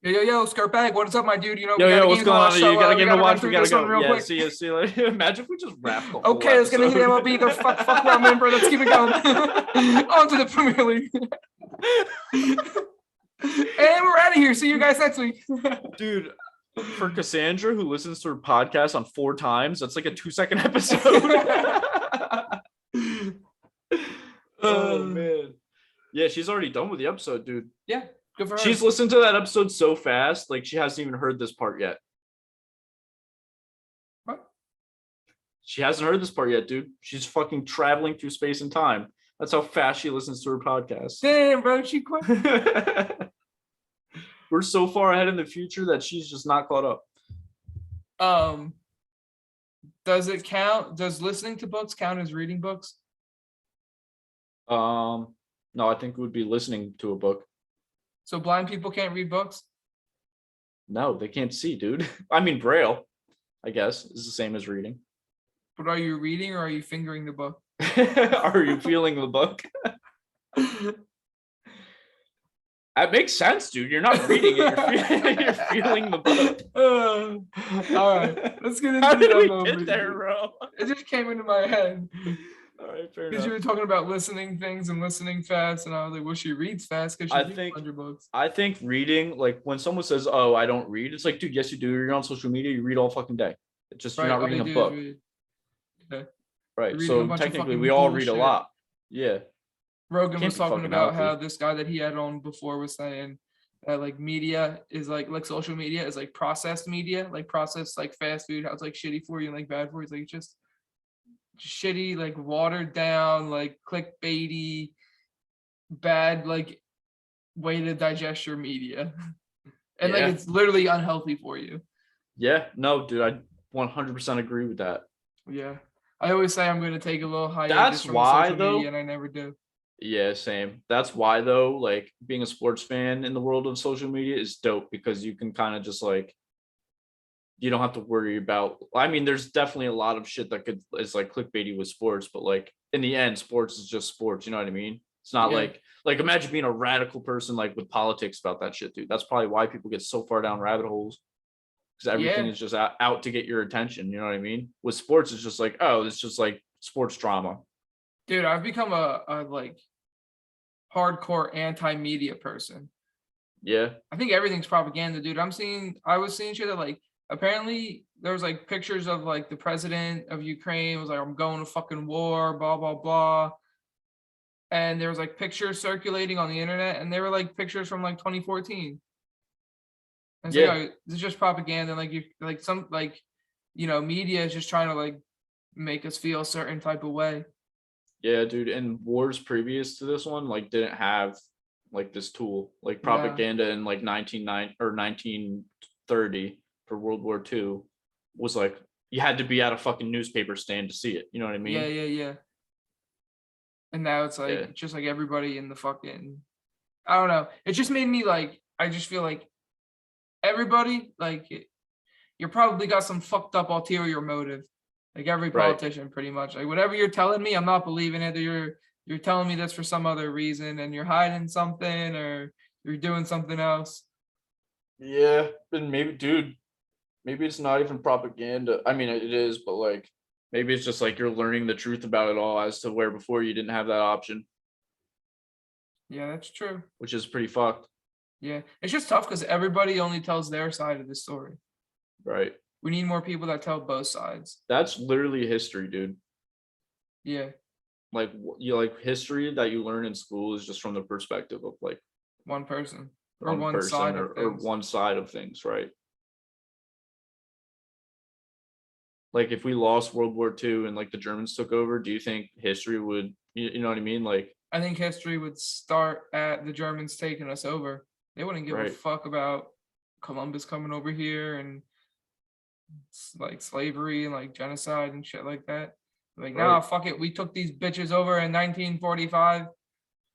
Yo, skirt bag. What is up, my dude? You know, Yo, what's going on? So, You gotta get in the watch. We gotta go. real Yeah, quick. see you later. Imagine if we just wrap the whole Okay, let's get into the MLB. The fuck where I'm in, bro. Let's keep it going. On to the Premier League. And we're out of here. See you guys next week. Dude, for Cassandra, who listens to her podcast on 4 times, that's like a 2-second episode. Oh, man. Yeah, she's already done with the episode, dude. Yeah, good for her. She's listened to that episode so fast, like she hasn't even heard this part yet. What? She hasn't heard this part yet, dude. She's fucking traveling through space and time. That's how fast she listens to her podcast. Damn, bro, she quit. We're so far ahead in the future that she's just not caught up. Does it count? Does listening to books count as reading books? No, I think it would be listening to a book. So blind people can't read books? No, they can't see, dude. I mean, Braille, I guess, is the same as reading. But are you reading or are you fingering the book? Are you feeling the book? That makes sense, dude. You're not reading it. You're feeling the book. All right, let's get into How did we the get there, bro? It just came into my head. All right, fair Because enough. you were talking about listening things and listening fast, and I was like, well, she reads fast because she reads 100 books. I think reading, like when someone says, "Oh, I don't read," it's like, dude, yes, you do. You're on social media. You read all fucking day. It's just you're not reading a book. Okay. Right. So technically, we all read a lot. Yeah. Rogan was talking about how this guy that he had on before was saying that like media is like social media is like processed media, like processed like fast food, how it's like shitty for you and like bad for you. It's like just shitty, like watered down, like clickbaity, bad like way to digest your media. And like it's literally unhealthy for you. Yeah, no, dude, I 100% agree with that. Yeah. I always say I'm going to take a little hiatus That's from why social media, and I never do. Yeah, same. That's why though, like being a sports fan in the world of social media is dope because you can kind of just like, you don't have to worry about, I mean, there's definitely a lot of shit that is like clickbaity with sports, but like in the end, sports is just sports. You know what I mean? It's not like imagine being a radical person like with politics about that shit, dude. That's probably why people get so far down rabbit holes. Because everything is just out to get your attention. You know what I mean? With sports, it's just like, oh, it's just like sports drama. Dude, I've become a like hardcore anti-media person. Yeah. I think everything's propaganda, dude. I was seeing shit that like apparently there was like pictures of like the president of Ukraine was like, I'm going to fucking war, blah, blah, blah. And there was like pictures circulating on the internet, and they were like pictures from like 2014. And so like, it's just propaganda. Like you like some like, you know, media is just trying to like make us feel a certain type of way. Yeah, dude. And wars previous to this one like didn't have like this tool, like propaganda in like 1930 for World War II was like you had to be at a fucking newspaper stand to see it. You know what I mean? Yeah. And now it's like just like everybody in the fucking, I don't know. It just made me like, I just feel like everybody like you're probably got some fucked up ulterior motive. Like every politician pretty much. Like whatever you're telling me, I'm not believing it. You're telling me this for some other reason and you're hiding something or you're doing something else. Yeah, and maybe it's not even propaganda. I mean, it is, but like maybe it's just like you're learning the truth about it all as to where before you didn't have that option. Yeah, that's true. Which is pretty fucked. Yeah, it's just tough because everybody only tells their side of the story. Right. We need more people that tell both sides. That's literally history, dude. Yeah. Like history that you learn in school is just from the perspective of like one person or one side of things, right? Like if we lost World War II and like the Germans took over, do you think history would, you know what I mean? Like I think history would start at the Germans taking us over. They wouldn't give a fuck about Columbus coming over here and like slavery and like genocide and shit like that. Like, nah, fuck it. We took these bitches over in 1945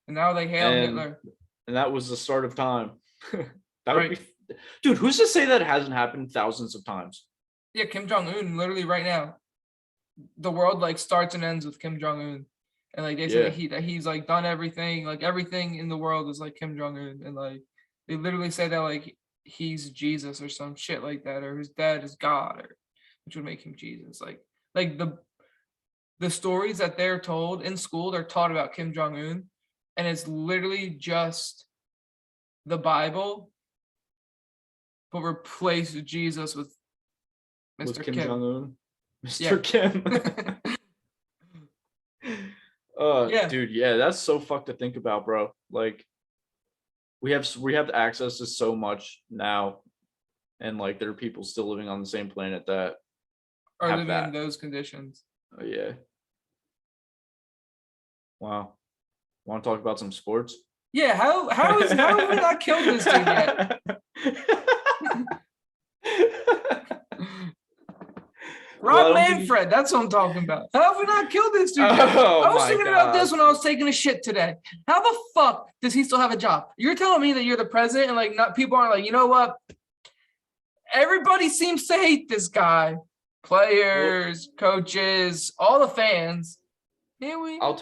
and now they hail Hitler. And that was the start of time. That would be, dude, who's to say that hasn't happened thousands of times? Yeah, Kim Jong-un, literally right now. The world like starts and ends with Kim Jong-un. And like they say that he's like done everything, like everything in the world is like Kim Jong-un. And like they literally say that like he's Jesus or some shit like that, or his dad is God, or which would make him Jesus. Like the stories that they're told in school, they're taught about Kim Jong-un, and it's literally just the Bible, but replace Jesus with Mr. Kim Kim. Jong-un, Mr. Yeah. Kim. Yeah. Dude, yeah, that's so fucked to think about, bro. Like, we have access to so much now, and like there are people still living on the same planet that Or have living in that. those conditions. Oh yeah. Wow. Want to talk about some sports? Yeah, how have we not killed this dude yet? Rob Manfred, that's what I'm talking about. How have we not killed this dude yet? Oh, I was my thinking about this God. when I was taking a shit today. How the fuck does he still have a job? You're telling me that you're the president and like not people aren't like, you know what? Everybody seems to hate this guy. Players, coaches, all the fans. I'll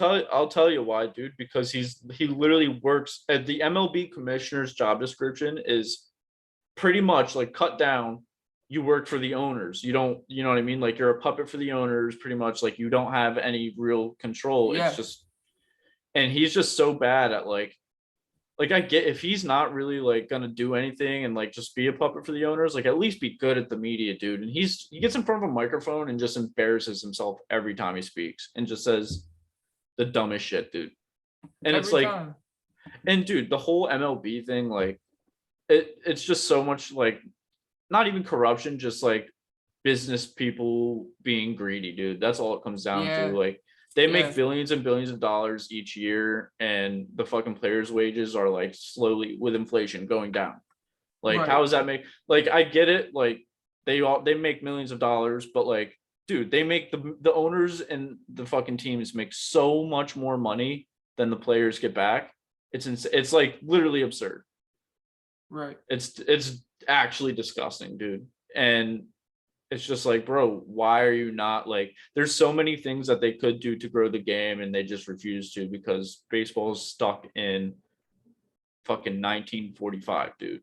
tell you why, dude, because he literally works at the MLB commissioner's job description is pretty much like cut down. You work for the owners. You don't, you know what I mean? Like you're a puppet for the owners, pretty much. Like you don't have any real control. Yeah. It's just, and he's just so bad at like I get if he's not really like gonna do anything and like just be a puppet for the owners, like at least be good at the media, dude. And he gets in front of a microphone and just embarrasses himself every time he speaks and just says the dumbest shit, dude. And it's Every like, time. and dude, the whole MLB thing, like it's just so much like not even corruption, just like business people being greedy, dude. That's all it comes down Yeah. to. Like they Yeah. make billions and billions of dollars each year, and the fucking players' wages are like slowly with inflation going down. Like, Right. how does that make like I get it, like they make millions of dollars, but like, dude, they make the owners and the fucking teams make so much more money than the players get back. It's like literally absurd. Right. It's actually disgusting, dude. And it's just like, bro, why are you not like, there's so many things that they could do to grow the game and they just refuse to because baseball is stuck in fucking 1945, dude.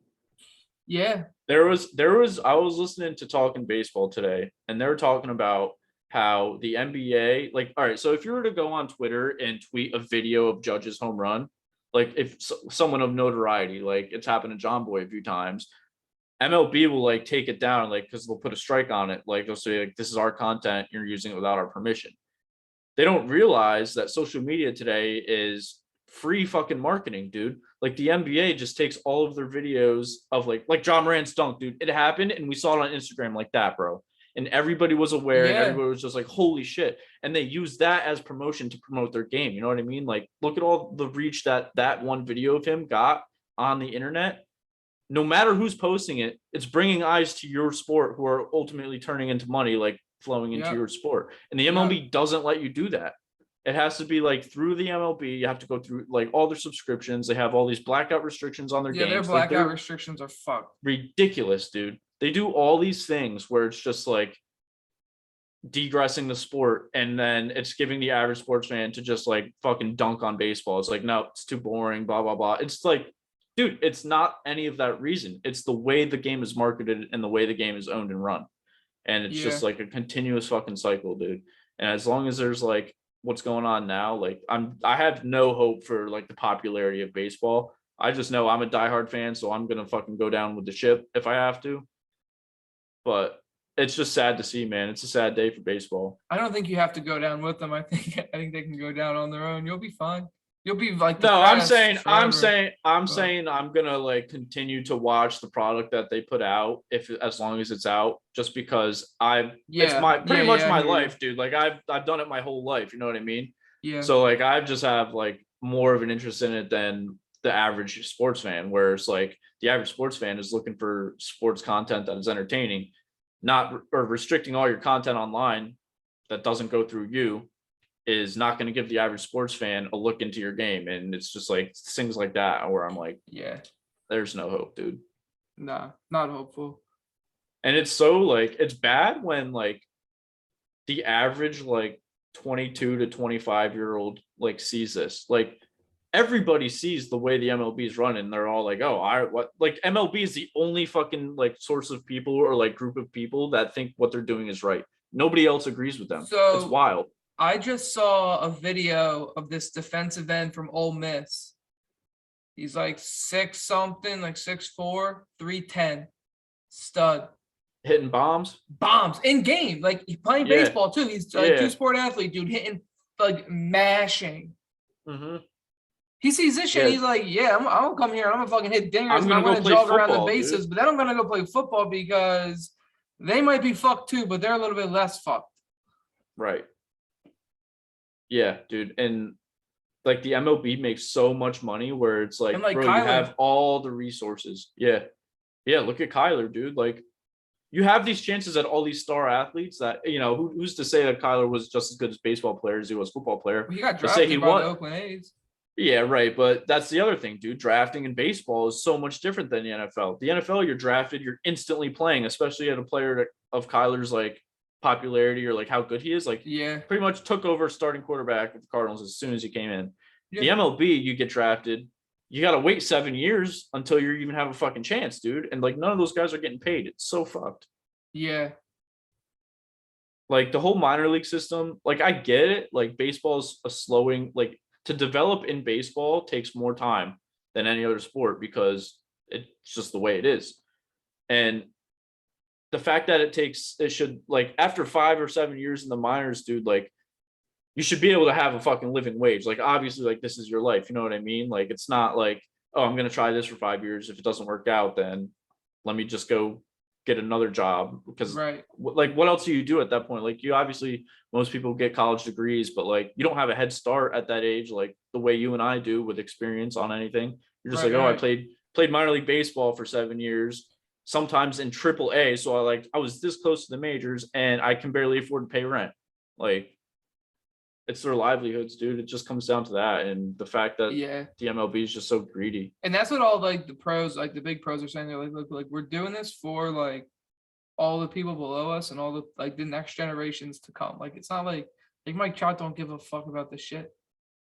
Yeah. I was listening to Talking Baseball today and they were talking about how the NBA, like, all right, so if you were to go on Twitter and tweet a video of Judge's home run, like if someone of notoriety, like it's happened to John Boy a few times, MLB will like take it down, like because they'll put a strike on it, like they'll say like this is our content, you're using it without our permission. They don't realize that social media today is free fucking marketing, dude. Like the NBA just takes all of their videos of like John Moran's dunk, dude. It happened and we saw it on Instagram like that, bro. And everybody was aware and Yeah. everybody was just like, holy shit. And they use that as promotion to promote their game. You know what I mean? Like, look at all the reach that one video of him got on the internet. No matter who's posting it, it's bringing eyes to your sport who are ultimately turning into money, like flowing into your sport. And the MLB doesn't let you do that. It has to be like through the MLB. You have to go through like all their subscriptions. They have all these blackout restrictions on their games. Their blackout restrictions are fucked. Ridiculous, dude. They do all these things where it's just like degressing the sport, and then it's giving the average sports fan to just like fucking dunk on baseball. It's like, no, it's too boring, blah, blah, blah. It's like, dude, it's not any of that reason. It's the way the game is marketed and the way the game is owned and run. And it's just like a continuous fucking cycle, dude. And as long as there's like what's going on now, like I have no hope for like the popularity of baseball. I just know I'm a diehard fan, so I'm gonna fucking go down with the ship if I have to. But it's just sad to see, man. It's a sad day for baseball. I don't think you have to go down with them. I think they can go down on their own. You'll be fine. You'll be like no. I'm saying I'm gonna like continue to watch the product that they put out as long as it's out, just because it's pretty much my life, dude. Like I've done it my whole life. You know what I mean? Yeah. So like I just have like more of an interest in it than the average sports fan, whereas like the average sports fan is looking for sports content that is entertaining, not or restricting all your content online that doesn't go through you is not going to give the average sports fan a look into your game. And it's just like things like that where I'm like, yeah, there's no hope, dude. Nah, not hopeful. And it's so like, it's bad when like the average like 22 to 25-year-old like sees this. Like everybody sees the way the MLB is running. They're all like, oh, what? Like MLB is the only fucking like source of people or like group of people that think what they're doing is right. Nobody else agrees with them. It's So wild. I just saw a video of this defensive end from Ole Miss. He's like 6 something, like 6'4", 310, stud. Hitting bombs In game, like he's playing baseball too. He's like two-sport athlete, dude, hitting like mashing. Mm-hmm. He sees this shit. He's like, yeah, I'm gonna come here. I'm gonna fucking hit dingers. I'm gonna play jog football, around the bases, dude. but then I'm gonna go play football because they might be fucked too, but they're a little bit less fucked. Right. Yeah, dude. And like the MLB makes so much money where it's like, like bro, Kyler. you have all the resources. Yeah. Yeah. Look at Kyler, dude. Like you have these chances at all these star athletes that, you know, who's to say that Kyler was just as good as baseball player as he was football player? He got drafted by the Oakland A's. Yeah, right. But that's the other thing, dude. Drafting in baseball is so much different than the NFL. The NFL, you're drafted, you're instantly playing, especially at a player of Kyler's like popularity or like how good he is. Like, pretty much took over starting quarterback of the Cardinals as soon as he came in. Yeah. The MLB, you get drafted, you got to wait 7 years until you even have a fucking chance, dude. And like none of those guys are getting paid. It's so fucked. Yeah. Like the whole minor league system, like I get it. Like baseball's a slowing, like to develop in baseball takes more time than any other sport because it's just the way it is. And the fact that it should like after 5 or 7 years in the minors, dude, like you should be able to have a fucking living wage. Like obviously like this is your life. You know what I mean? Like it's not like, oh, I'm going to try this for 5 years. If it doesn't work out, then let me just go get another job because like what else do you do at that point? Like you obviously most people get college degrees, but like you don't have a head start at that age like the way you and I do with experience on anything. You're just I played minor league baseball for 7 years, sometimes in AAA, so I was this close to the majors and I can barely afford to pay rent. Like it's their livelihoods, dude. It just comes down to that, and the fact that the MLB is just so greedy. And that's what all like the pros, like the big pros, are saying. They're like, look, like we're doing this for like all the people below us and all the like the next generations to come. Like it's not like Mike Trout don't give a fuck about this shit.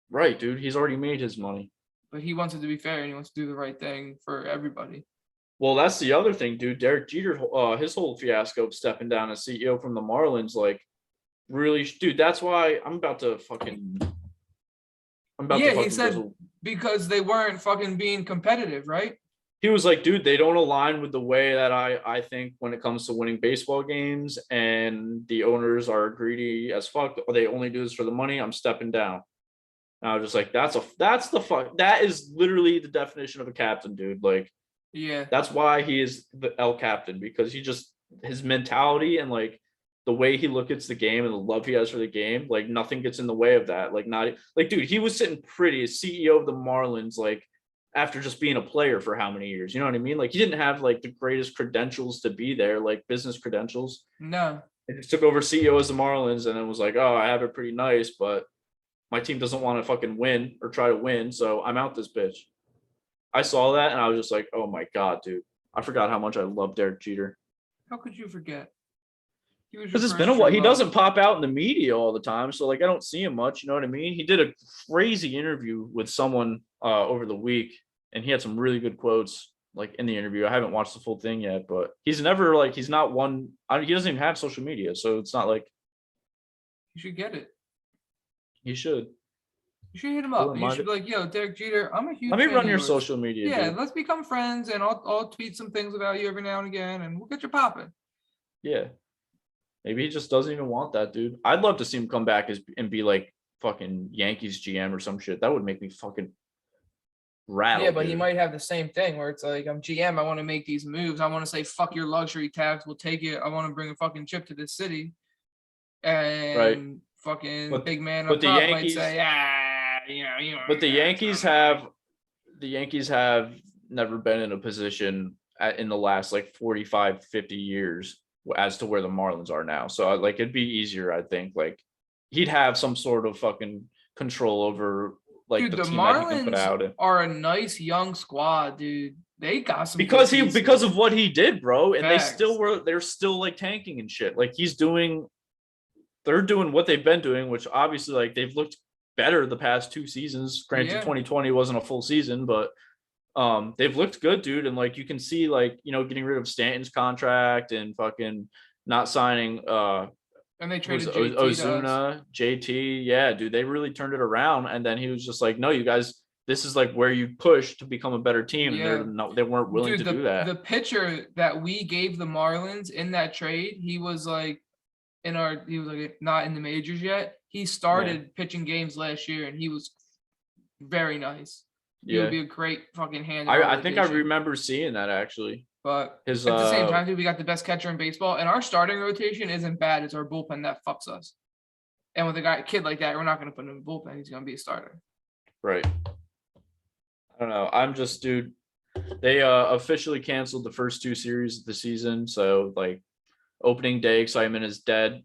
Right, dude. He's already made his money. But he wants it to be fair and he wants to do the right thing for everybody. Well, that's the other thing, dude. Derek Jeter, his whole fiasco of stepping down as CEO from the Marlins, like. Really, dude, that's why I'm about to fucking. He said because they weren't fucking being competitive, right? He was like, dude, they don't align with the way that I think when it comes to winning baseball games, and the owners are greedy as fuck. Or they only do this for the money. I'm stepping down. And I was just like, that is literally the definition of a captain, dude. Like, that's why he is the L captain, because his mentality and like. The way he looks at the game and the love he has for the game, like nothing gets in the way of that. Like dude, he was sitting pretty as CEO of the Marlins, like after just being a player for how many years, you know what I mean? Like he didn't have like the greatest credentials to be there, like business credentials. No. He just took over CEO as the Marlins and it was like, oh, I have it pretty nice, but my team doesn't want to fucking win or try to win. So I'm out this bitch. I saw that and I was just like, oh my God, dude. I forgot how much I love Derek Jeter. How could you forget? Because it's been a while. He doesn't pop out in the media all the time, so like I don't see him much. You know what I mean? He did a crazy interview with someone over the week, and he had some really good quotes like in the interview. I haven't watched the full thing yet, but he's never like he's not one. He doesn't even have social media, so it's not like you should get it. He should. You should hit him up. You should be like, yo, Derek Jeter, I'm a huge. Let me run your social media. Yeah, dude. Let's become friends, and I'll tweet some things about you every now and again, and we'll get you popping. Yeah. Maybe he just doesn't even want that, dude. I'd love to see him come back and be like fucking Yankees GM or some shit. That would make me fucking rattle. Yeah, but he might have the same thing where it's like, I'm GM. I want to make these moves. I want to say, fuck your luxury tax. We'll take it. I want to bring a fucking chip to this city. And fucking big man up top might say, But the Yankees have never been in a position in the last like 45, 50 years as to where the Marlins are now. So like it'd be easier, I think. Like he'd have some sort of fucking control over like dude, the team Marlins that he can put out. Are a nice young squad, dude. They got some because of what he did, bro. And Facts. they're still like tanking and shit. Like they're doing what they've been doing, which obviously like they've looked better the past 2 seasons. Granted, Yeah. 2020 wasn't a full season, but they've looked good, dude. And like you can see, like, getting rid of Stanton's contract and fucking not signing And they was traded JT to us. Ozuna, JT. Yeah, dude, they really turned it around. And then he was just like, no, you guys, this is like where you push to become a better team. Yeah. And they weren't willing Dude, to do that. the pitcher that we gave the Marlins in that trade, he was like not in the majors yet. He started pitching games last year and he was very nice. He would be a great fucking hand. I think I remember seeing that actually. But His, at the same time, dude, we got the best catcher in baseball, and our starting rotation isn't bad. It's our bullpen that fucks us. And with a kid like that, we're not going to put him in the bullpen. He's going to be a starter. Right. I don't know. I'm just, dude. They officially canceled the first 2 series of the season, so like opening day excitement is dead.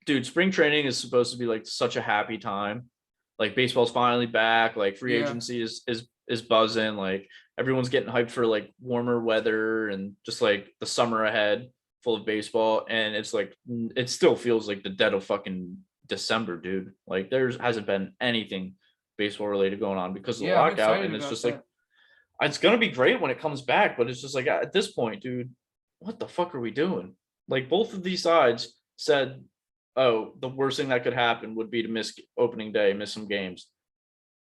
Dude, spring training is supposed to be like such a happy time. Like baseball's finally back. Like free agency is buzzing. Like everyone's getting hyped for like warmer weather and just like the summer ahead full of baseball. And it's like, it still feels like the dead of fucking December, dude. Like hasn't been anything baseball related going on because of the lockout. And it's just like, it's going to be great when it comes back. But it's just like, at this point, dude, what the fuck are we doing? Like both of these sides said, oh, the worst thing that could happen would be to miss opening day, miss some games.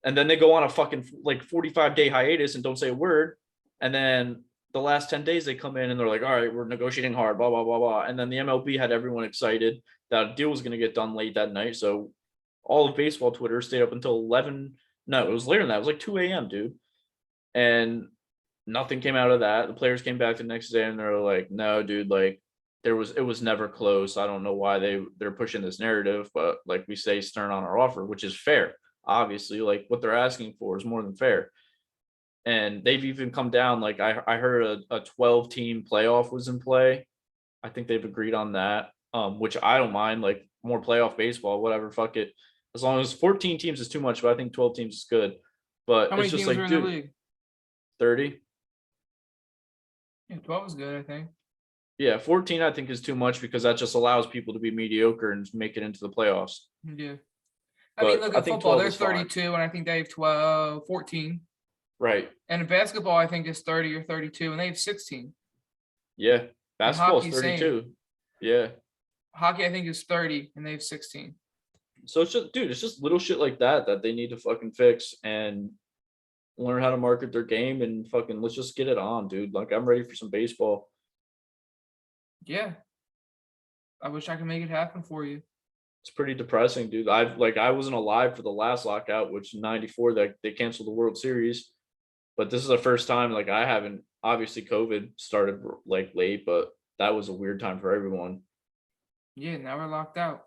And then they go on a fucking like 45-day hiatus and don't say a word. And then the last 10 days they come in and they're like, all right, we're negotiating hard, blah, blah, blah, blah. And then the MLB had everyone excited that a deal was going to get done late that night. So all of baseball Twitter stayed up until 11. No, it was later than that. It was like 2 a.m., dude. And nothing came out of that. The players came back the next day and they're like, no, dude, like it was never close. I don't know why they're pushing this narrative, but like we say, stern on our offer, which is fair. Obviously, like what they're asking for is more than fair. And they've even come down. Like I heard a 12-team playoff was in play. I think they've agreed on that, which I don't mind. Like more playoff baseball, whatever, fuck it. As long as 14 teams is too much, but I think 12 teams is good. But how many it's just teams like, are in dude, the league? 30. Yeah, 12 is good, I think. Yeah, 14 I think is too much because that just allows people to be mediocre and make it into the playoffs. Yeah. But I mean, look at football. They're 32, fine. and I think they have 14. Right. And in basketball, I think is 30 or 32, and they have 16. Yeah. Basketball is hockey's 32. same. Yeah. Hockey, I think, is 30, and they have 16. So it's just, dude, it's just little shit like that they need to fucking fix and learn how to market their game and fucking let's just get it on, dude. Like I'm ready for some baseball. Yeah. I wish I could make it happen for you. It's pretty depressing, dude. I wasn't alive for the last lockout, which in 94 that they canceled the World Series. But this is the first time like I haven't, obviously COVID started like late, but that was a weird time for everyone. Yeah, now we're locked out.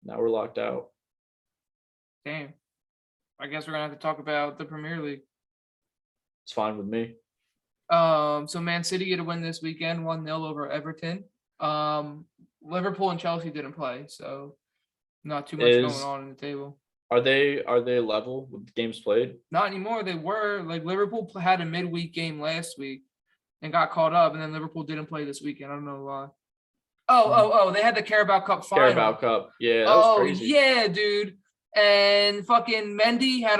Now we're locked out. Damn. I guess we're gonna have to talk about the Premier League. It's fine with me. So Man City get a win this weekend, 1-0 over Everton. Liverpool and Chelsea didn't play, so not too much going on in the table. Are they level with the games played? Not anymore. They were. Like Liverpool had a midweek game last week and got caught up, and then Liverpool didn't play this weekend. I don't know why. Oh, they had the Carabao Cup final. Carabao Cup. Yeah, that was crazy. Yeah, dude. And fucking Mendy had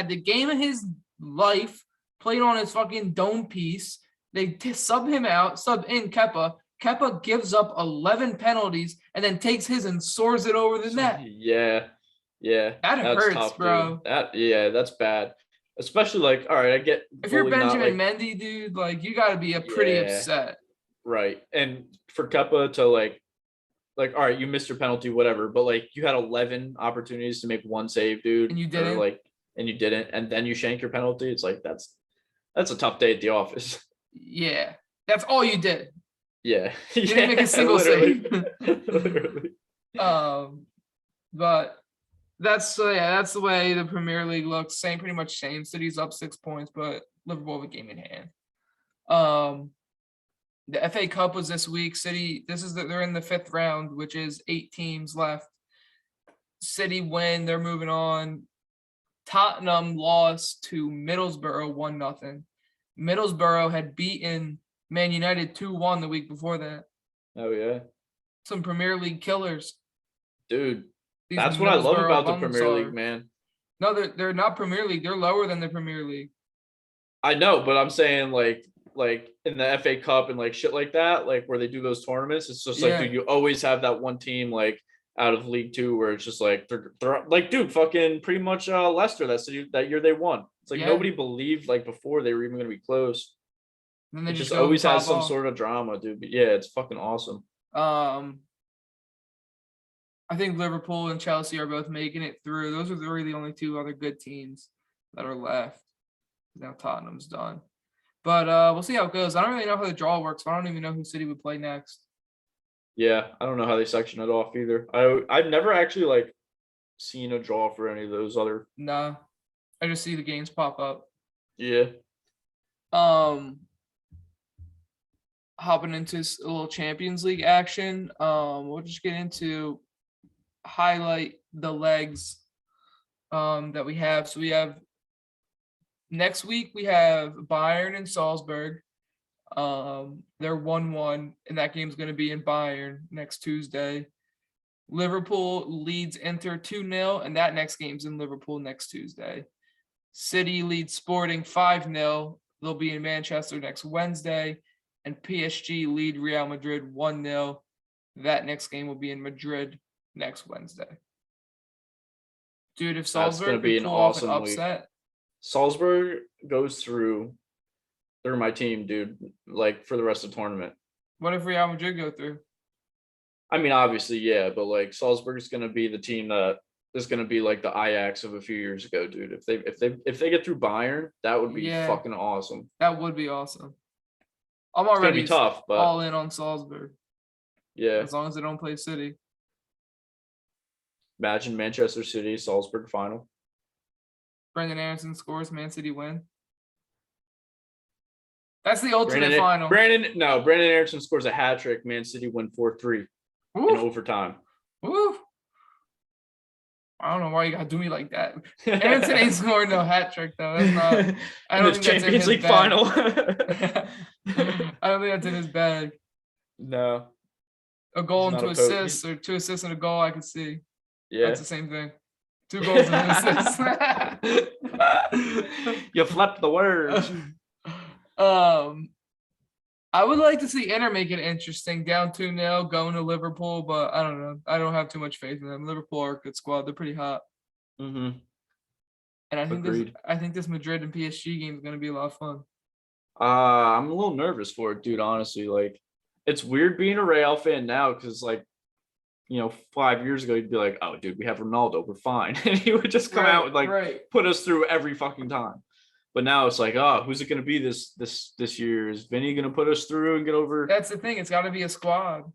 the game of his life, played on his fucking dome piece. They sub him out, sub in Kepa. Kepa gives up 11 penalties and then takes his and soars it over the net. Yeah. That hurts, tough, bro. That's bad. Especially like, all right, I get if you're Benjamin Mendy, dude, like you got to be pretty upset. Right. And for Kepa to like, all right, you missed your penalty, whatever, but like you had 11 opportunities to make one save, dude. And you didn't. And you didn't, and then you shank your penalty. It's like that's a tough day at the office. Yeah. That's all you did. Yeah. You didn't make a single save. Literally. But that's the way the Premier League looks. Pretty much same. City's up 6 points, but Liverpool have a game in hand. The FA Cup was this week. City, they're in the 5th round, which is 8 teams left. City win, they're moving on. Tottenham lost to Middlesbrough 1-0. Middlesbrough had beaten Man United 2-1 the week before that. Oh yeah. Some Premier League killers. Dude, These That's what I love Middlesbrough about the bums Premier League, are. man. No, they're not Premier League. They're lower than the Premier League. I know, but I'm saying like in the FA Cup and like shit like that, like where they do those tournaments, it's just like, Yeah, dude, you always have that one team like out of League Two where it's just like they're like, dude, fucking pretty much Leicester that year they won. It's like yeah. nobody believed like before they were even gonna be close. Then they It just just go and always has pop some off. sort of drama, dude. But yeah, it's fucking awesome. Um, I think Liverpool and Chelsea are both making it through. Those are really the only two other good teams that are left. Now Tottenham's done. But we'll see how it goes. I don't really know how the draw works. I don't even know who City would play next. Yeah, I don't know how they section it off either. I've never actually like seen a draw for any of those other. Nah, I just see the games pop up. Yeah, Um, Hopping into a little Champions League action. We'll just get into highlight the legs that we have. So we have next week we have Bayern and Salzburg. They're 1-1, and that game's going to be in Bayern next Tuesday. Liverpool leads Inter 2-0, and that next game's in Liverpool next Tuesday. City leads Sporting 5-0. They'll be in Manchester next Wednesday. And PSG lead Real Madrid 1-0. That next game will be in Madrid next Wednesday. Dude, if that's gonna Salzburg be could an pull off an awesome week. upset, Salzburg goes through. They're my team, dude. Like for the rest of the tournament. what if Real Madrid go through? I mean, obviously, yeah, but like Salzburg is gonna be the team that is gonna be like the Ajax of a few years ago, dude. If they get through Bayern, that would be Yeah, fucking awesome. that would be awesome. I'm It's gonna be already tough, but all in on Salzburg yeah. as long as they don't play City. Imagine Manchester City Salzburg final. Brendan Aronson scores, Man City win. That's the ultimate Brandon final. Brandon Aronson scores a hat trick. Man City win 4-3 in Woo, overtime. woo. I don't know why you gotta do me like that. Aronson ain't scoring no hat trick though. That's not. I In don't the think that's in Champions his League bag. final. I don't think that's in his bag. No, A goal he's and not two a assists, or 2 assists and a goal. I can see. yeah. That's the same thing. 2 goals and an assist. You flipped the words. I would like to see Inter make it interesting. Down 2-0, going to Liverpool, but I don't know. I don't have too much faith in them. Liverpool are a good squad. They're pretty hot. Mm-hmm. And Agreed. I think this Madrid and PSG game is going to be a lot of fun. I'm a little nervous for it, dude. Honestly, like it's weird being a Real fan now because, like, 5 years ago you'd be like, "Oh, dude, we have Ronaldo, we're fine," and he would just come out and like put us through every fucking time. But now it's like, oh, who's it gonna be this year? Is Vinny gonna put us through and get over? That's the thing. It's got to be a squad.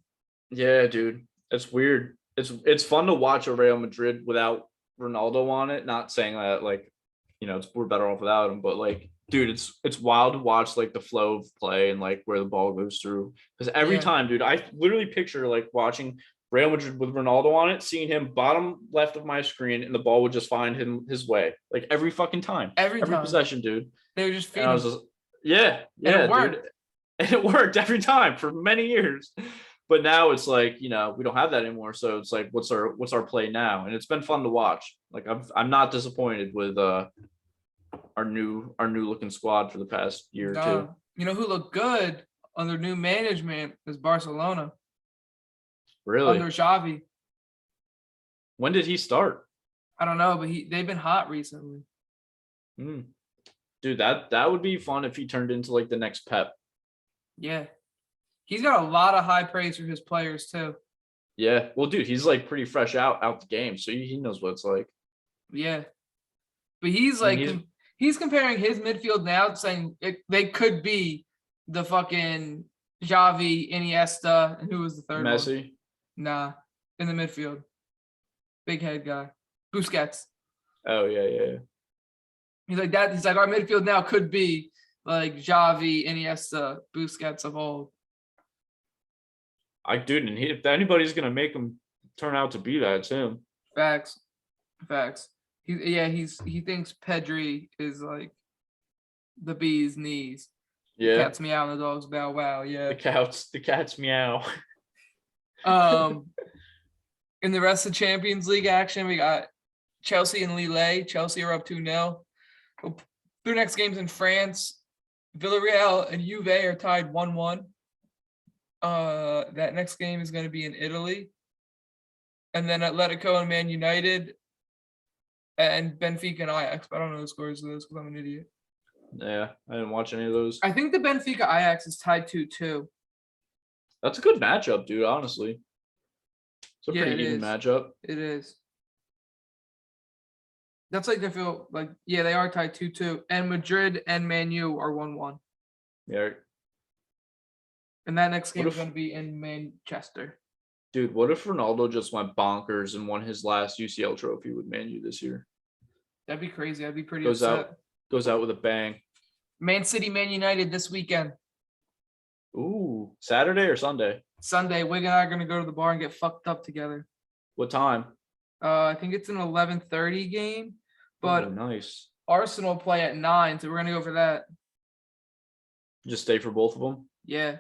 Yeah, dude, it's weird. It's fun to watch a Real Madrid without Ronaldo on it. Not saying that like, we're better off without him, but like, dude, it's wild to watch like the flow of play and like where the ball goes through. Because every Yeah. time, dude, I literally picture like watching Real Madrid with Ronaldo on it, seeing him bottom left of my screen, and the ball would just find him his way, like every fucking time, Every time. possession, dude. They were just And I was feeding. just, yeah, And it worked. dude, and it worked every time for many years. But now it's like, we don't have that anymore. So it's like, what's our play now? And it's been fun to watch. Like I'm not disappointed with our new looking squad for the past year or two. You know who looked good under new management is Barcelona. Really? Under Xavi. When did he start? I don't know, but they've been hot recently. Dude, that would be fun if he turned into like the next Pep. Yeah. He's got a lot of high praise for his players too. Yeah. Well, dude, he's like pretty fresh out the game, so he knows what it's like. Yeah. But he's I like mean, he's comparing his midfield now, saying they could be the fucking Xavi, Iniesta, and who was the third one? Messi. Nah, in the midfield. Big head guy. Busquets. Oh, yeah. He's like that. He's like, our midfield now could be like Xavi, Iniesta, Busquets of old. Dude, and if anybody's gonna make him turn out to be that, it's him. Facts. He thinks Pedri is like the bee's knees. Yeah. The cat's meow and the dog's bow wow. Yeah. The cat's meow. In the rest of Champions League action, we got Chelsea and Lille. Chelsea are up 2-0. Their next game's in France. Villarreal and Juve are tied 1-1. That next game is going to be in Italy. And then Atletico and Man United and Benfica and Ajax. But I don't know the scores of those because I'm an idiot. Yeah, I didn't watch any of those. I think the Benfica Ajax is tied 2-2. That's a good matchup, dude, honestly. It's a pretty even matchup. It is. That's like they feel like, yeah, they are tied 2-2. And Madrid and Man U are 1-1. Yeah. And that next game is going to be in Manchester. Dude, what if Ronaldo just went bonkers and won his last UCL trophy with Man U this year? That'd be crazy. I'd be pretty upset. Goes out with a bang. Man City, Man United this weekend. Ooh, Saturday or Sunday? Sunday. Wig and I are going to go to the bar and get fucked up together. What time? I think it's an 11:30 game. But nice. Arsenal play at 9, so we're going to go for that. Just stay for both of them? Yeah.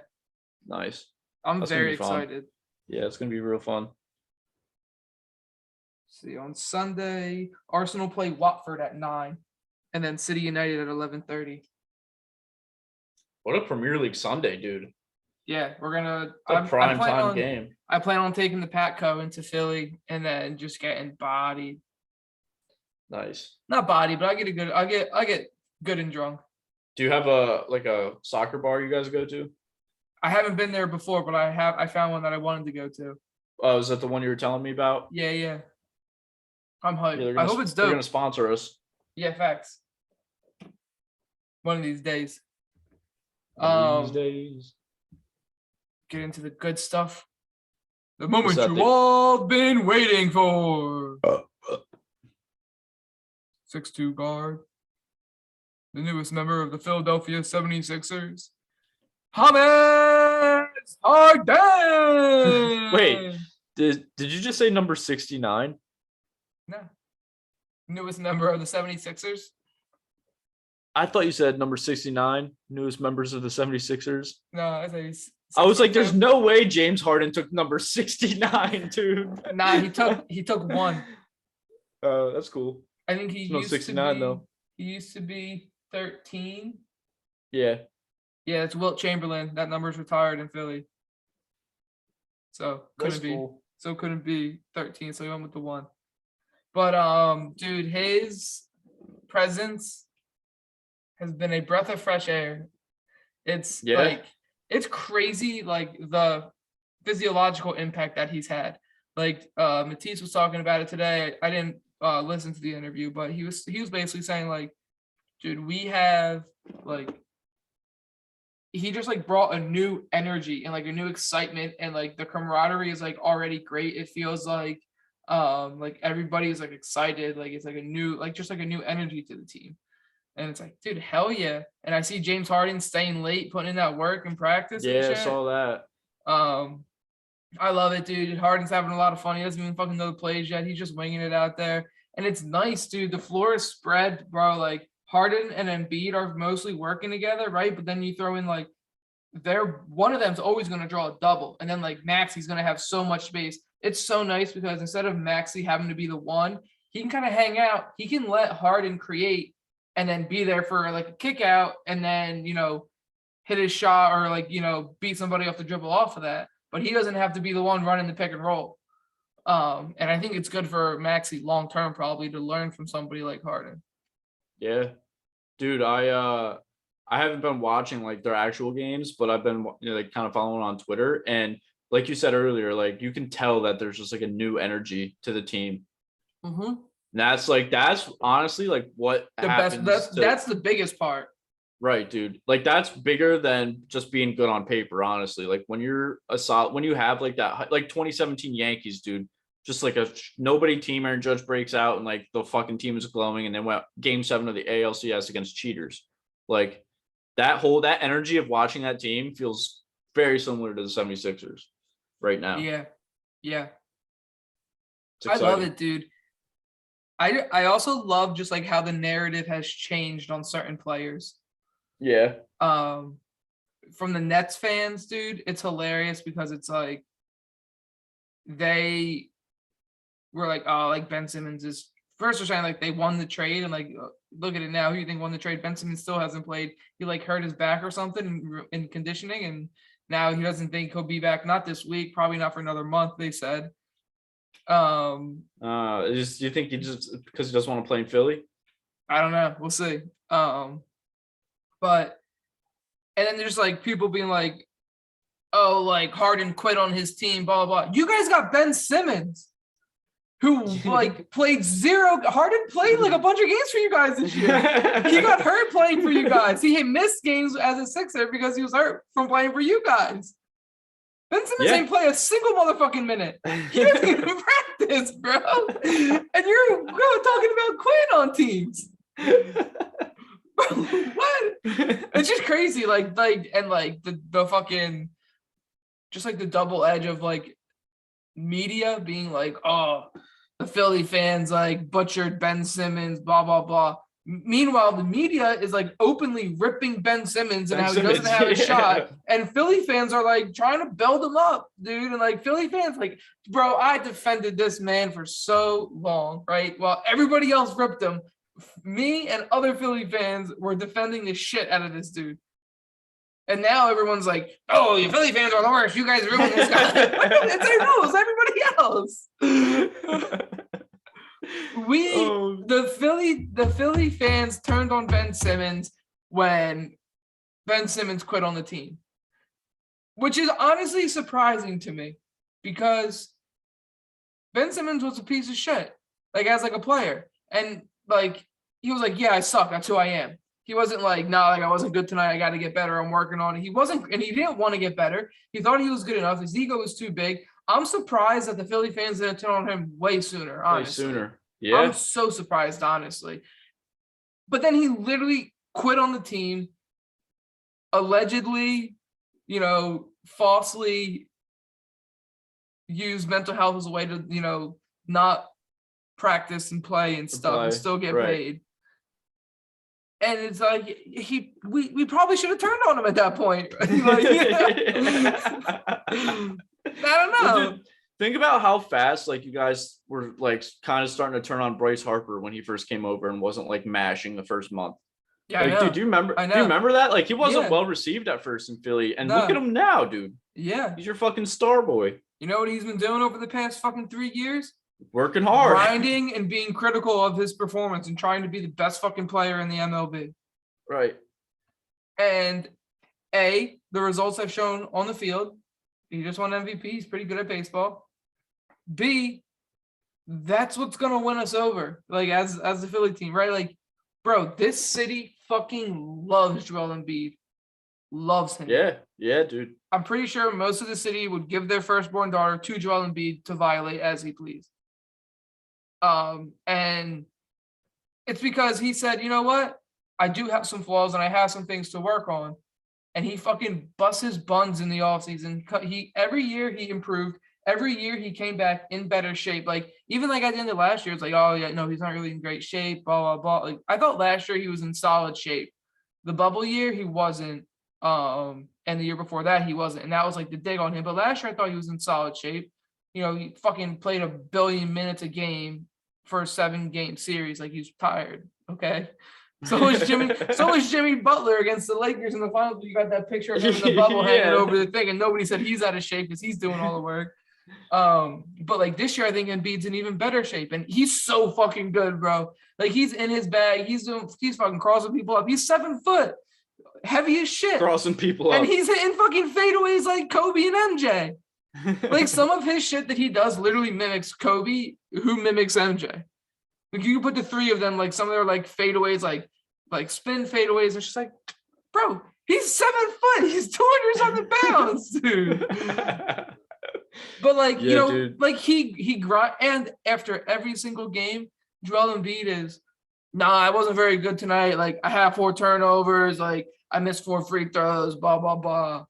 Nice. I'm very excited. Yeah, it's going to be real fun. See, on Sunday, Arsenal play Watford at 9, and then City United at 11:30. What a Premier League Sunday, dude. Yeah, we're going to... It's a prime time game. I plan on taking the Patco into Philly and then just getting bodied. Nice. Not body, but I get good and drunk. Do you have a soccer bar you guys go to? I haven't been there before, but I found one that I wanted to go to. Oh, is that the one you were telling me about? Yeah. I'm hyped. Yeah, I hope it's dope. They're gonna sponsor us. Yeah, facts. One of these days. Get into the good stuff. The moment you all been waiting for. 6'2" guard. The newest member of the Philadelphia 76ers. James Harden! Wait, did you just say number 69? No. Newest member of the 76ers. I thought you said number 69, newest members of the 76ers. No, I was like, there's no way James Harden took number 69, dude. Nah, he took 1. That's cool. I think he used 69 to be, though. He used to be 13. Yeah. Yeah, it's Wilt Chamberlain. That number's retired in Philly. So couldn't be 13. So he went with the 1. But dude, his presence has been a breath of fresh air. It's it's crazy, like the physiological impact that he's had. Like Matisse was talking about it today. I didn't listen to the interview, but he was basically saying like, dude, we have like, he just like brought a new energy and like a new excitement, and like the camaraderie is like already great. It feels like everybody is like excited, like it's like a new, like just like a new energy to the team. And it's like, dude, hell yeah. And I see James Harden staying late, putting in that work and practice. Yeah, I saw that. I love it, dude. Harden's having a lot of fun. He doesn't even fucking know the plays yet. He's just winging it out there. And it's nice, dude. The floor is spread, bro. Like Harden and Embiid are mostly working together, right? But then you throw in like, one of them's always going to draw a double. And then like Maxi's going to have so much space. It's so nice because instead of Maxi having to be the one, he can kind of hang out. He can let Harden create and then be there for like a kick out and then, hit his shot or like, beat somebody off the dribble off of that. But he doesn't have to be the one running the pick and roll. And I think it's good for Maxi long term probably to learn from somebody like Harden. Yeah. Dude, I haven't been watching like their actual games, but I've been like kind of following on Twitter, and like you said earlier, like you can tell that there's just like a new energy to the team. Mm-hmm. And that's honestly like what happens. That's the biggest part. Right, dude. Like that's bigger than just being good on paper, honestly. Like when you're when you have like that, like 2017 Yankees, dude, just like a nobody team, Aaron Judge breaks out and like the fucking team is glowing, and then went Game 7 of the ALCS against cheaters. Like that energy of watching that team feels very similar to the 76ers right now. Yeah. I love it, dude. I also love just like how the narrative has changed on certain players. Yeah. From the Nets fans, dude, it's hilarious because it's like they we're like, oh, like Ben Simmons is first we're saying like they won the trade, and like look at it now. Who you think won the trade? Ben Simmons still hasn't played. He like hurt his back or something in conditioning, and now he doesn't think he'll be back. Not this week, probably not for another month. They said. Just you think he just because he doesn't want to play in Philly? I don't know. We'll see. But and then there's like people being like, oh, like Harden quit on his team, blah, blah, blah. You guys got Ben Simmons, who like played zero. Harden played like a bunch of games for you guys this year. He got hurt playing for you guys. He missed games as a Sixer because he was hurt from playing for you guys. Ben Simmons ain't play a single motherfucking minute. He doesn't even practice, bro. And you're talking about quitting on teams. What? It's just crazy. Like the fucking, just like the double edge of like media being like, oh, the Philly fans like butchered Ben Simmons, blah, blah, blah. Meanwhile, the media is like openly ripping Ben Simmons and how he doesn't have a shot. And Philly fans are like trying to build him up, dude. And like Philly fans, like, bro, I defended this man for so long, right? While everybody else ripped him, me and other Philly fans were defending the shit out of this dude. And now everyone's like, oh, you Philly fans are the worst. You guys ruined this guy. It's everybody else. The Philly fans turned on Ben Simmons when Ben Simmons quit on the team, which is honestly surprising to me because Ben Simmons was a piece of shit, like as like a player. And like, he was like, yeah, I suck. That's who I am. He wasn't like, no, like I wasn't good tonight. I got to get better. I'm working on it. He wasn't, and he didn't want to get better. He thought he was good enough. His ego was too big. I'm surprised that the Philly fans didn't turn on him way sooner, honestly. Way sooner. Yeah. I'm so surprised, honestly. But then he literally quit on the team, allegedly, you know, falsely used mental health as a way to, you know, not practice and play and stuff and still get paid. And it's like we probably should have turned on him at that point. Like, I don't know. Dude, think about how fast like you guys were like kind of starting to turn on Bryce Harper when he first came over and wasn't like mashing the first month. Yeah, like, dude, do you remember? Do you remember that? Like he wasn't well received at first in Philly, and look at him now, dude. Yeah, he's your fucking star boy. You know what he's been doing over the past fucking 3 years? Working hard, grinding, and being critical of his performance and trying to be the best fucking player in the MLB. Right. And the results have shown on the field. He just won MVP. He's pretty good at baseball. B, that's what's gonna win us over, like as the Philly team, right? Like, bro, this city fucking loves Joel Embiid. Loves him. Yeah, dude. I'm pretty sure most of the city would give their firstborn daughter to Joel Embiid to violate as he pleased. And it's because he said, you know what? I do have some flaws and I have some things to work on. And he fucking busts his buns in the offseason. Every year he improved. Every year he came back in better shape. Like, even like at the end of last year, it's like, oh yeah, no, he's not really in great shape, blah, blah, blah. Like, I thought last year he was in solid shape. The bubble year, he wasn't. And the year before that, he wasn't. And that was like the dig on him. But last year I thought he was in solid shape. You know, he fucking played 1 billion minutes a game for a 7-game series. Like, he's tired. Okay. So was Jimmy Butler against the Lakers in the finals. You got that picture of him in the bubble hanging over the thing, and nobody said he's out of shape because he's doing all the work. But like this year, I think Embiid's in even better shape, and he's so fucking good, bro. Like, he's in his bag. He's fucking crossing people up. He's 7 foot, heavy as shit, crossing people up, and he's hitting fucking fadeaways like Kobe and MJ. Like, some of his shit that he does literally mimics Kobe, who mimics MJ. Like, you put the 3 of them, like some of their like fadeaways, like spin fadeaways. It's just like, bro, he's 7 foot. He's 200 something pounds, dude. But like, you know, dude. Like he grind, and after every single game, Joel Embiid is, nah, I wasn't very good tonight. Like, I had 4 turnovers. Like, I missed 4 free throws. Blah blah blah.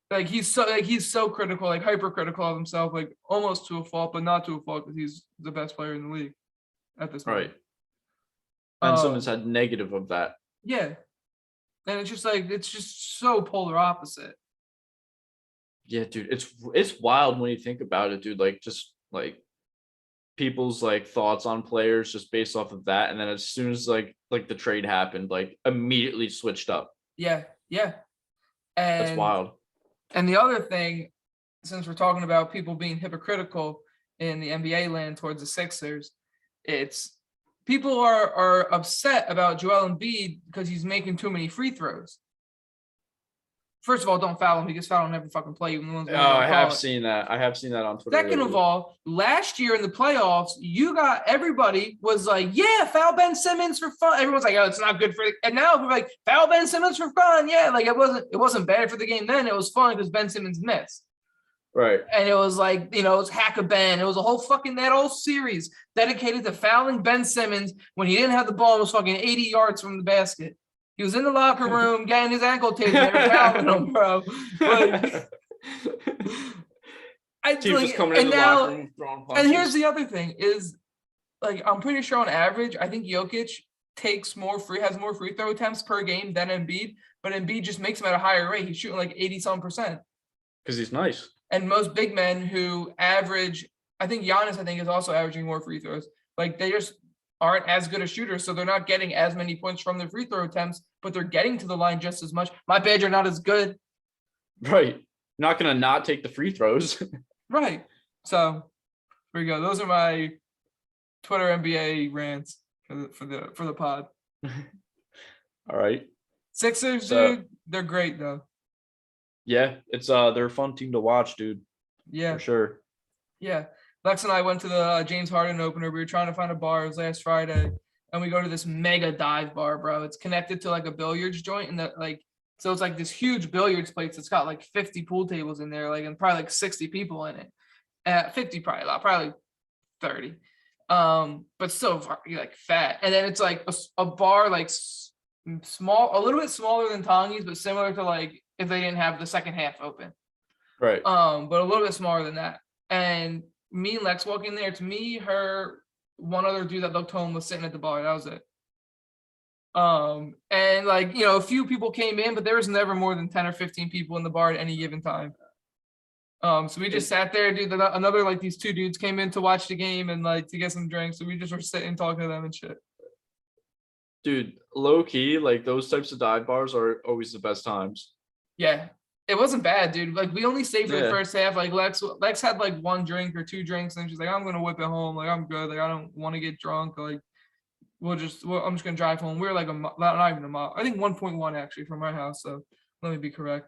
Like, he's so critical, like hypercritical of himself, like almost to a fault, but not to a fault because he's the best player in the league at this point. Right. Ben Simmons had negative of that. Yeah. And it's just like, it's just so polar opposite. Yeah, dude. It's wild when you think about it, dude. Like, just like people's like thoughts on players just based off of that, and then as soon as like the trade happened, like immediately switched up. Yeah, yeah. That's And wild. and the other thing, since we're talking about people being hypocritical in the NBA land towards the Sixers, it's people are upset about Joel Embiid because he's making too many free throws. First of all, don't foul him. He gets fouled on every fucking play. Even the ones I have seen that. I have seen that on Twitter. Second of all, last year in the playoffs, you got everybody was like, yeah, foul Ben Simmons for fun. Everyone's like, oh, it's not good for the, and now we're like, foul Ben Simmons for fun. Yeah, like it wasn't bad for the game then. It was fun because Ben Simmons missed. Right. And it was like, it was hack a Ben. It was a whole fucking that whole series dedicated to fouling Ben Simmons when he didn't have the ball and was fucking 80 yards from the basket. He was in the locker room getting his ankle taped and they were fouling him, bro. Like, Teams just coming in the locker room throwing punches. And here's the other thing is, like, I'm pretty sure on average, I think Jokic has more free throw attempts per game than Embiid, but Embiid just makes them at a higher rate. He's shooting like 80-some%. Because he's nice. And most big men who average, I think Giannis, is also averaging more free throws. Like, they just aren't as good a shooters, so they're not getting as many points from their free throw attempts, but they're getting to the line just as much. My bad, you're not as good. Right. Not going to not take the free throws. Right. So there you go. Those are my Twitter NBA rants for the pod. All right. Sixers, dude, they're great though. Yeah, it's they're a fun team to watch, dude. Yeah, for sure. Yeah, Lex and I went to the James Harden opener. We were trying to find a bar. It was last Friday, and we go to this mega dive bar, bro. It's connected to like a billiards joint, and that like so it's like this huge billiards place. It's got like 50 pool tables in there, like and probably like 60 people in it. 50 probably a lot, probably 30. But still like fat. And then it's like a bar like small, a little bit smaller than Tongi's, but similar to like if they didn't have the second half open. Right. But a little bit smaller than that. And me and Lex walk in there. To me, her, one other dude that looked home was sitting at the bar. That was it. And like, a few people came in, but there was never more than 10 or 15 people in the bar at any given time. So we just sat there, dude. Another like these two dudes came in to watch the game and like to get some drinks. So we just were sitting talking to them and shit. Dude, low key, like those types of dive bars are always the best times. Yeah, it wasn't bad, dude. Like we only stayed for the first half. Like Lex had like one drink or two drinks, and she's like, "I'm gonna whip it home. Like I'm good. Like I don't want to get drunk. Like I'm just gonna drive home." We were like not even a mile. I think 1.1 actually from my house. So let me be correct.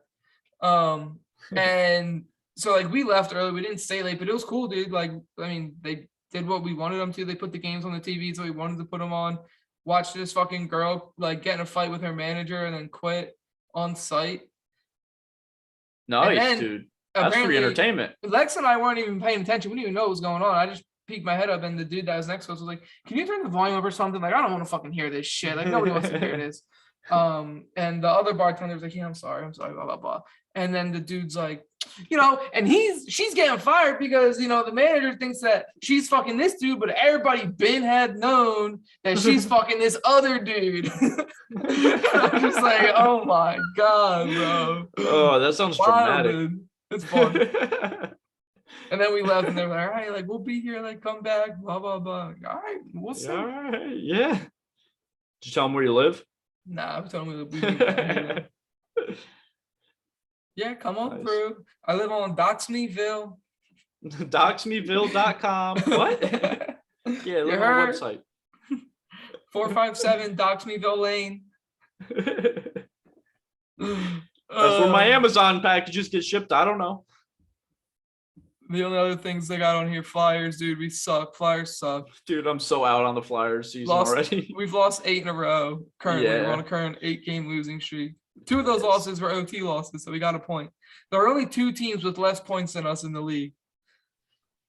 And so like we left early. We didn't stay late, but it was cool, dude. Like I mean, they did what we wanted them to. They put the games on the TV, so we wanted to put them on. Watch this fucking girl like get in a fight with her manager and then quit on site. Nice, dude. That's free entertainment. Lex and I weren't even paying attention. We didn't even know what was going on. I just peeked my head up, and the dude that was next to us was like, "Can you turn the volume up or something? Like, I don't want to fucking hear this shit. Like, nobody wants to hear this." And the other bartender was like, "Yeah, I'm sorry, blah blah blah." And then the dude's like, and she's getting fired because the manager thinks that she's fucking this dude, but everybody had known that she's fucking this other dude. I'm just like, oh my god, bro. Oh, that sounds dramatic. Dude. It's fun. And then we left, and they were like, all right, like we'll be here, like come back, blah blah blah. Like, all right, we'll see. All right, yeah. Did you tell them where you live? Nah, I'm telling you we live. Yeah, come on through. I live on Doxmeville. Doxmeville.com. What? Yeah, look at our website. 457 Doxmeville Lane. That's where my Amazon packages get shipped. I don't know. The only other things they got on here, Flyers, dude. We suck. Flyers suck. Dude, I'm so out on the Flyers season already. We've lost 8 in a row. Currently, we're on a current 8-game losing streak. 2 of those losses were OT losses, so we got a point. There are only 2 teams with less points than us in the league.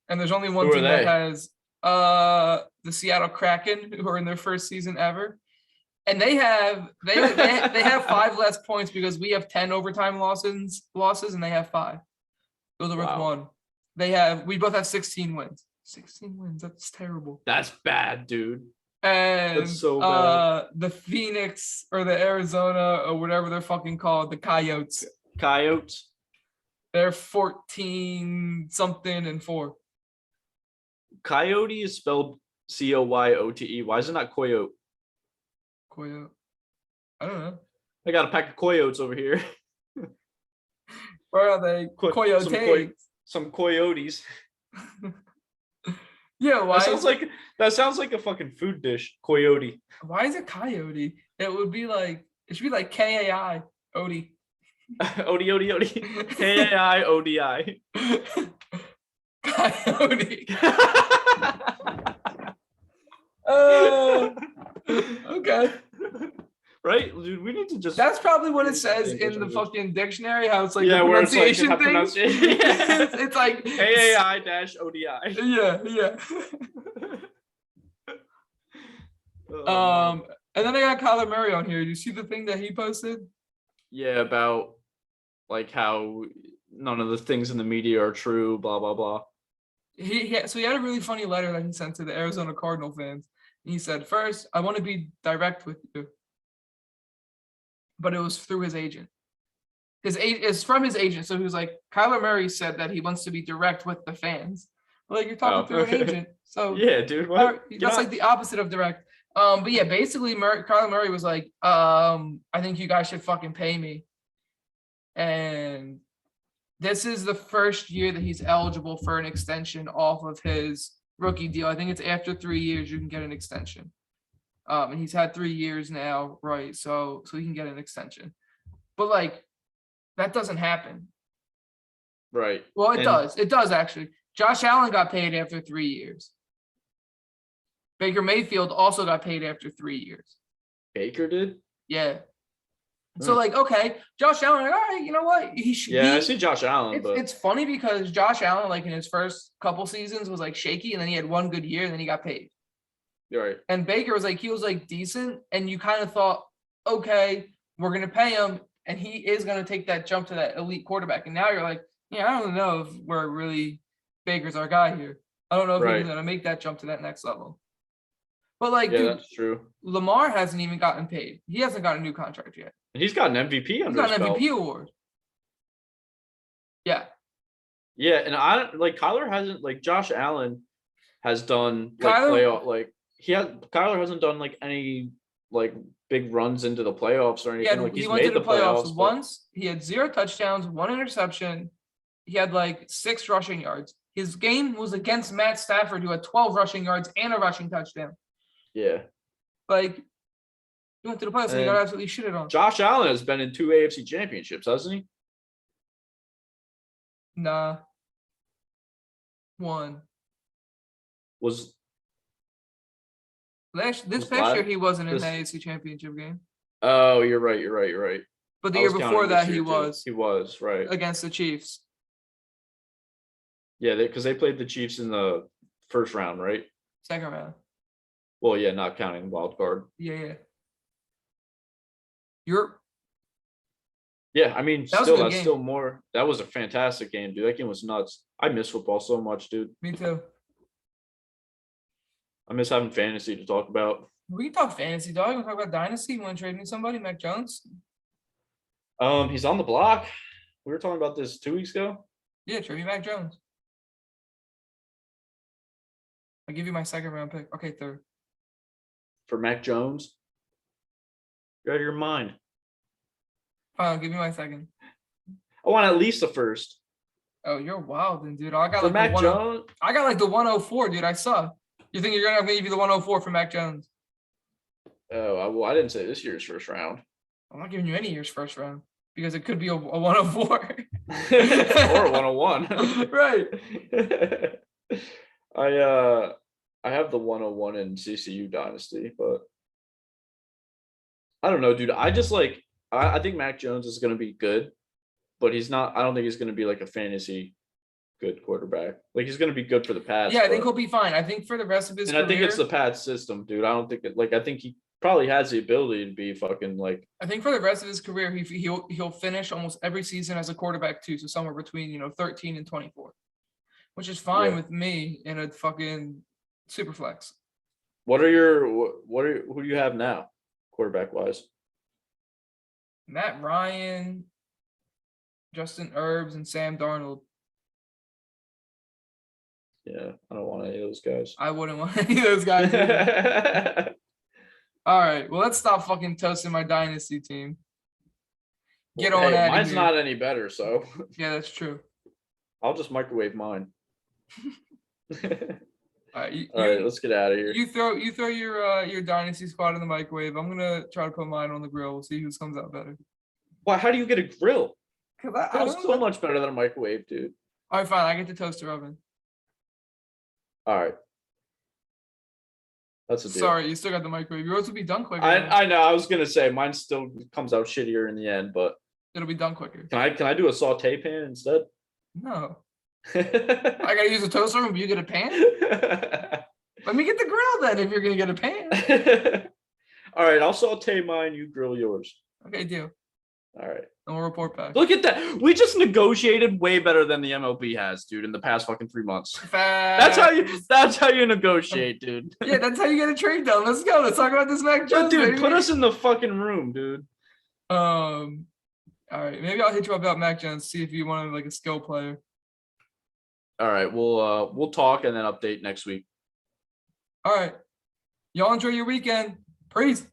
And there's only one team that has the Seattle Kraken, who are in their first season ever. And they have 5 less points because we have 10 overtime losses and they have 5. Those are worth 1. We both have 16 wins. 16 wins, that's terrible. That's bad, dude. And that's so bad. The Phoenix or the Arizona or whatever they're fucking called, the Coyotes. They're 14 something and 4. Coyote is spelled Coyote. Why is it not coyote? Coyote. I don't know. I got a pack of coyotes over here. Where are they? Coyote. Some coyotes. Yeah, why? That sounds like a fucking food dish. Coyote. Why is it coyote? It should be like KAI Odie. Odi. KAIODI. Coyote. Okay. Right, dude. We need to just. That's probably what it says in the fucking dictionary. How it's like the where it's like thing. pronunciation. It's like KAI-ODI. Yeah. And then I got Kyler Murray on here. Do you see the thing that he posted? Yeah, about like how none of the things in the media are true. Blah blah blah. So he had a really funny letter that he sent to the Arizona Cardinal fans. He said, "First, I want to be direct with you." But it was through his agent. It's from his agent. So he was like, Kyler Murray said that he wants to be direct with the fans. Like, you're talking through an agent. So yeah, dude. What? That's like the opposite of direct. But yeah, basically Kyler Murray was like, I think you guys should fucking pay me. And this is the first year that he's eligible for an extension off of his rookie deal. I think it's after 3 years you can get an extension. And he's had 3 years now, right? So he can get an extension. But like, that doesn't happen. Right. Well, it does. It does actually. Josh Allen got paid after 3 years. Baker Mayfield also got paid after 3 years. Baker did? Yeah. So like, okay, Josh Allen, like, all right, you know what? I see Josh Allen, but it's funny because Josh Allen, like in his first couple seasons, was like shaky, and then he had one good year, and then he got paid. You're right. And Baker was like decent, and you kind of thought, okay, we're gonna pay him, and he is gonna take that jump to that elite quarterback. And now you're like, yeah, I don't know if we're really Baker's our guy here. I don't know if he's gonna make that jump to that next level. But like, dude, that's true. Lamar hasn't even gotten paid. He hasn't got a new contract yet. And he's got an MVP under his belt. He's got an MVP award. Yeah. Yeah, and Kyler hasn't, like, Josh Allen has done like playoff, like Kyler hasn't done like any like big runs into the playoffs or anything. He went to the playoffs once. He had 0 touchdowns, 1 interception. He had like 6 rushing yards. His game was against Matt Stafford, who had 12 rushing yards and a rushing touchdown. Yeah. Like, he went to the playoffs and he got absolutely shitted on. Josh Allen has been in 2 AFC championships, hasn't he? Nah. 1. This past year he wasn't in the AFC championship game. Oh, you're right. But the year before that he was. He was, right. Against the Chiefs. Yeah, because they played the Chiefs in the first round, right? Second round. Well, yeah, not counting wild card. Yeah. Yeah, I mean, still more. That was a fantastic game, dude. That game was nuts. I miss football so much, dude. Me too. I miss having fantasy to talk about. We can talk fantasy, dog. We can talk about dynasty. You want to trade me somebody, Mac Jones? He's on the block. We were talking about this 2 weeks ago. Yeah, trade me Mac Jones. I'll give you my second round pick. Okay, third. For Mac Jones? You're out of your mind. Fine, I'll give you my second. I want at least a first. Oh, you're wild, then, dude. I got for like Mac Jones. I got like the 104, dude. I saw. You think I'm gonna give you the 104 for Mac Jones? Oh, I didn't say this year's first round. I'm not giving you any year's first round because it could be a 104 or a 101. Right. I have the 101 in CCU Dynasty, but I don't know, dude. I just like I think Mac Jones is going to be good, but he's not. I don't think he's going to be like a fantasy good quarterback. Like, he's going to be good for the Pats. Yeah, I think he'll be fine. I think for the rest of his career, I think it's the Pats system, dude. I don't think I think he probably has the ability to be fucking like. I think for the rest of his career, he'll finish almost every season as a quarterback too. So somewhere between 13 and 24, which is fine with me in a fucking super flex. Who do you have now, quarterback wise? Matt Ryan, Justin Herbs, and Sam Darnold. Yeah, I don't want any of those guys. I wouldn't want any of those guys either. All right, well, let's stop fucking toasting my dynasty team. Get on out of mine's here. not any better, so Yeah, that's true. I'll just microwave mine. All right, All right, let's get out of here. You throw your dynasty squad in the microwave. I'm gonna try to put mine on the grill. We'll see who comes out better. Why? How do you get a grill? Cause I Grill's don't so know. much better than a microwave, dude. All right, fine. I get the toaster oven. All right. That's a deal. Sorry, you still got the microwave. Yours will be done quicker. I know. I was gonna say mine still comes out shittier in the end, but It'll be done quicker. can I do a saute pan instead? No. I gotta use a toaster oven, but you get a pan? Let me get the grill then if you're gonna get a pan. All right, I'll saute mine, you grill yours. Okay, deal. All right. And we'll report back. Look at that. We just negotiated way better than the MLB has, dude, in the past fucking 3 months. That's how you negotiate, dude. Yeah, that's how you get a trade done. Let's go. Let's talk about this Mac Jones. Dude, baby. put us in the fucking room, dude. All right, maybe I'll hit you up about Mac Jones, see if you want like a skill player. All right, we'll talk and then update next week. All right. Y'all enjoy your weekend. Peace.